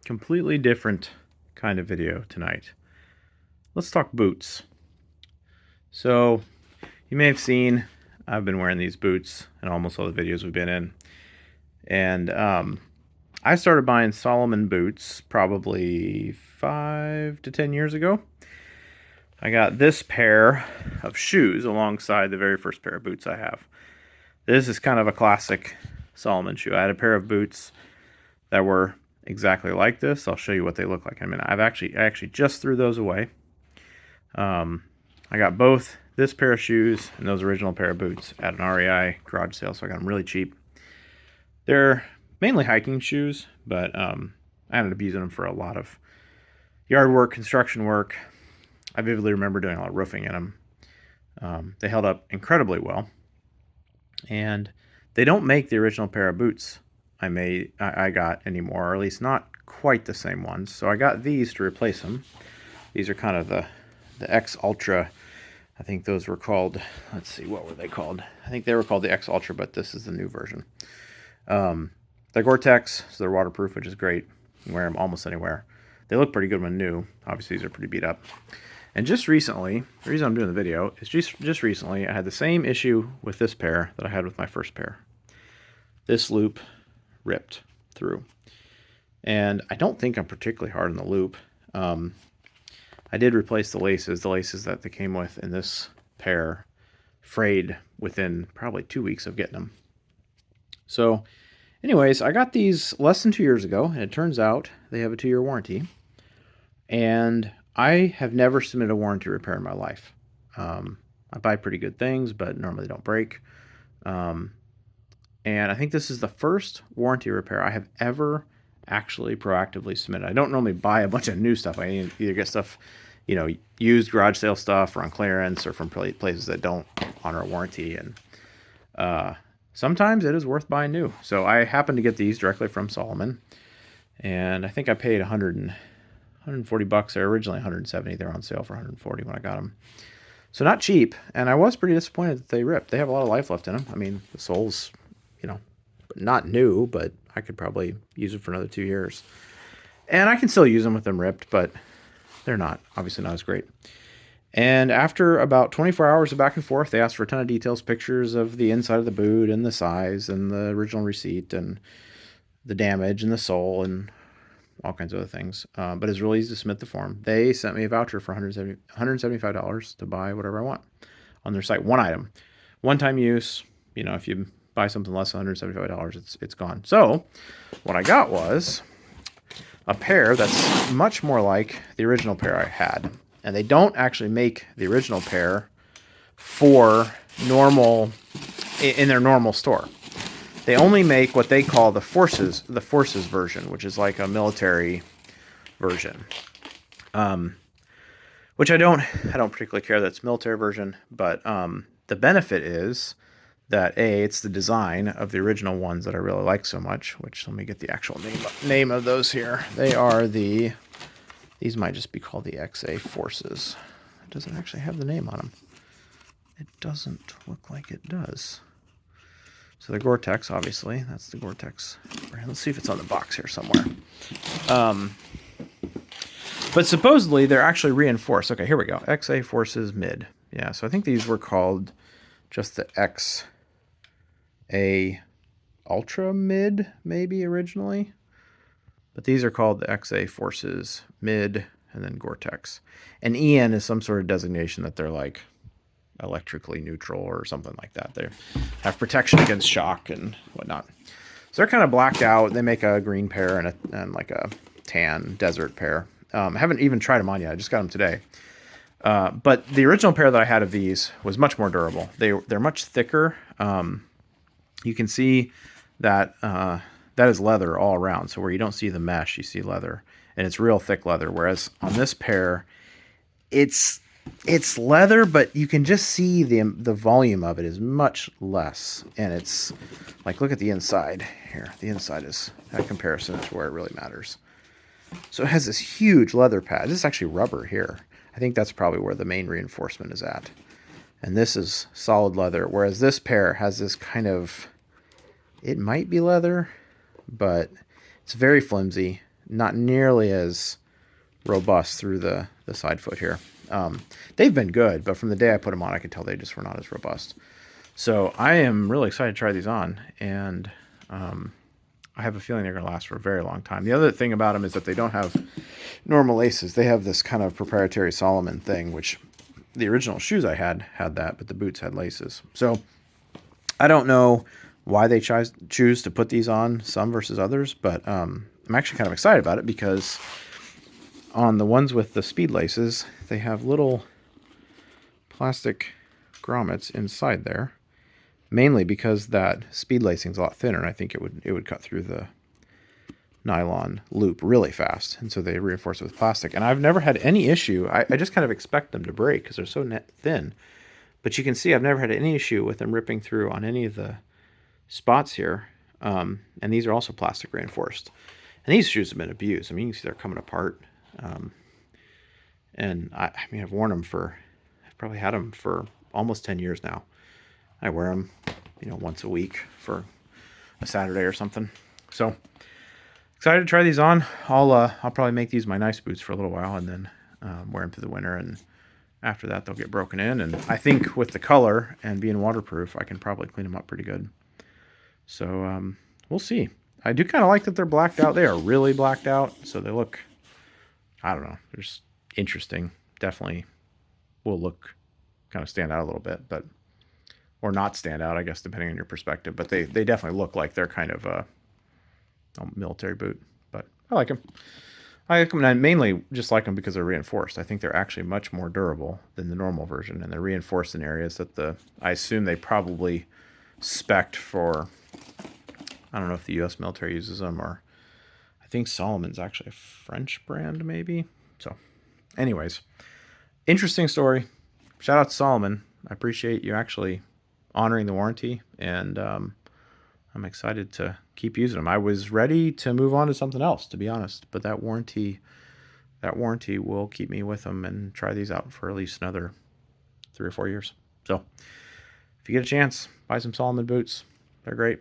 completely different kind of video tonight. Let's talk boots. So, you may have seen I've been wearing these boots in almost all the videos we've been in. And I started buying Salomon boots probably 5 to 10 years ago. I got this pair of shoes alongside the very first pair of boots I have. This is kind of a classic Salomon shoe. I had a pair of boots that were exactly like this. I'll show you what they look like in a minute. I actually just threw those away. I got both this pair of shoes and those original pair of boots at an REI garage sale, so I got them really cheap. They're mainly hiking shoes, but I ended up using them for a lot of yard work, construction work. I vividly remember doing a lot of roofing in them. They held up incredibly well, and they don't make the original pair of boots I got anymore, or at least not quite the same ones. So I got these to replace them. These are kind of the X Ultra. I think those were called, let's see, what were they called? I think they were called the X Ultra, but this is the new version. They're Gore-Tex, so they're waterproof, which is great. You can wear them almost anywhere. They look pretty good when new. Obviously, these are pretty beat up. And just recently, the reason I'm doing the video is just recently, I had the same issue with this pair that I had with my first pair. This loop ripped through. And I don't think I'm particularly hard on the loop. I did replace the laces that they came with in this pair frayed within probably 2 weeks of getting them. So anyways, I got these less than 2 years ago, and it turns out they have a 2-year warranty. And I have never submitted a warranty repair in my life. I buy pretty good things, but normally don't break. And I think this is the first warranty repair I have ever actually proactively submitted. I don't normally buy a bunch of new stuff. I either get stuff, used garage sale stuff or on clearance or from places that don't honor a warranty. And sometimes it is worth buying new. So I happened to get these directly from Salomon. And I think I paid $140. They're originally $170. They're on sale for $140 when I got them. So not cheap. And I was pretty disappointed that they ripped. They have a lot of life left in them. I mean, the sole's, not new, but I could probably use it for another 2 years. And I can still use them with them ripped, but they're obviously not as great. And after about 24 hours of back and forth, they asked for a ton of details, pictures of the inside of the boot and the size and the original receipt and the damage and the sole and all kinds of other things. But it's really easy to submit the form. They sent me a voucher for $175 to buy whatever I want on their site. One item. One-time use. If you buy something less than $175, it's gone. So what I got was a pair that's much more like the original pair I had. And they don't actually make the original pair for in their normal store. They only make what they call the Forces version, which is like a military version. Which I don't particularly care that it's military version, but the benefit is that it's the design of the original ones that I really like so much, which let me get the actual name of those here. They are these might just be called the XA Forces. It doesn't actually have the name on them. It doesn't look like it does. So the Gore-Tex, obviously, that's the Gore-Tex brand. Let's see if it's on the box here somewhere. But supposedly they're actually reinforced. Okay, here we go. XA Forces Mid. Yeah, so I think these were called just the XA Ultra Mid, maybe originally. But these are called the XA Forces Mid and then Gore-Tex. And EN is some sort of designation that they're like electrically neutral or something like that. They have protection against shock and whatnot. So they're kind of blacked out. They make a green pair and like a tan desert pair. I haven't even tried them on yet. I just got them today. But the original pair that I had of these was much more durable. They're much thicker. You can see that that is leather all around. So where you don't see the mesh, you see leather, and it's real thick leather. Whereas on this pair, it's leather, but you can just see the volume of it is much less. And it's like, look at the inside here. The inside is, that comparison is where it really matters. So it has this huge leather pad. This is actually rubber here. I think that's probably where the main reinforcement is at. And this is solid leather, whereas this pair has this kind of, it might be leather, but it's very flimsy. not nearly as robust through the side foot here. They've been good, but from the day I put them on, I could tell they just were not as robust. So I am really excited to try these on, and I have a feeling they're going to last for a very long time. The other thing about them is that they don't have normal laces. They have this kind of proprietary Salomon thing, which the original shoes I had that, but the boots had laces. So I don't know why they choose to put these on, some versus others, but I'm actually kind of excited about it because on the ones with the speed laces, they have little plastic grommets inside there, mainly because that speed lacing is a lot thinner, and I think it would cut through the nylon loop really fast, and so they reinforce it with plastic. And I've never had any issue. I just kind of expect them to break because they're so thin, but you can see I've never had any issue with them ripping through on any of the spots here. And these are also plastic reinforced, and these shoes have been abused. I mean, you can see they're coming apart. And I mean, I've probably had them for almost 10 years now. I wear them, once a week for a Saturday or something. So excited to try these on. I'll probably make these my nice boots for a little while, and then wear them through the winter. And after that, they'll get broken in. And I think with the color and being waterproof, I can probably clean them up pretty good. So we'll see. I do kind of like that they're blacked out. They are really blacked out, so they look, I don't know, they're just interesting. Definitely will look kind of stand out a little bit, but or not stand out, I guess, depending on your perspective. But they definitely look like they're kind of a military boot. But I like them. I like them, and I mainly just like them because they're reinforced. I think they're actually much more durable than the normal version, and they're reinforced in areas that I assume they probably spec'd for. I don't know if the U.S. military uses them, or I think Salomon's actually a French brand, maybe. So, anyways, interesting story. Shout out to Salomon. I appreciate you actually honoring the warranty, and I'm excited to keep using them. I was ready to move on to something else, to be honest, but that warranty will keep me with them and try these out for at least another 3 or 4 years. So, if you get a chance, buy some Salomon boots. They're great.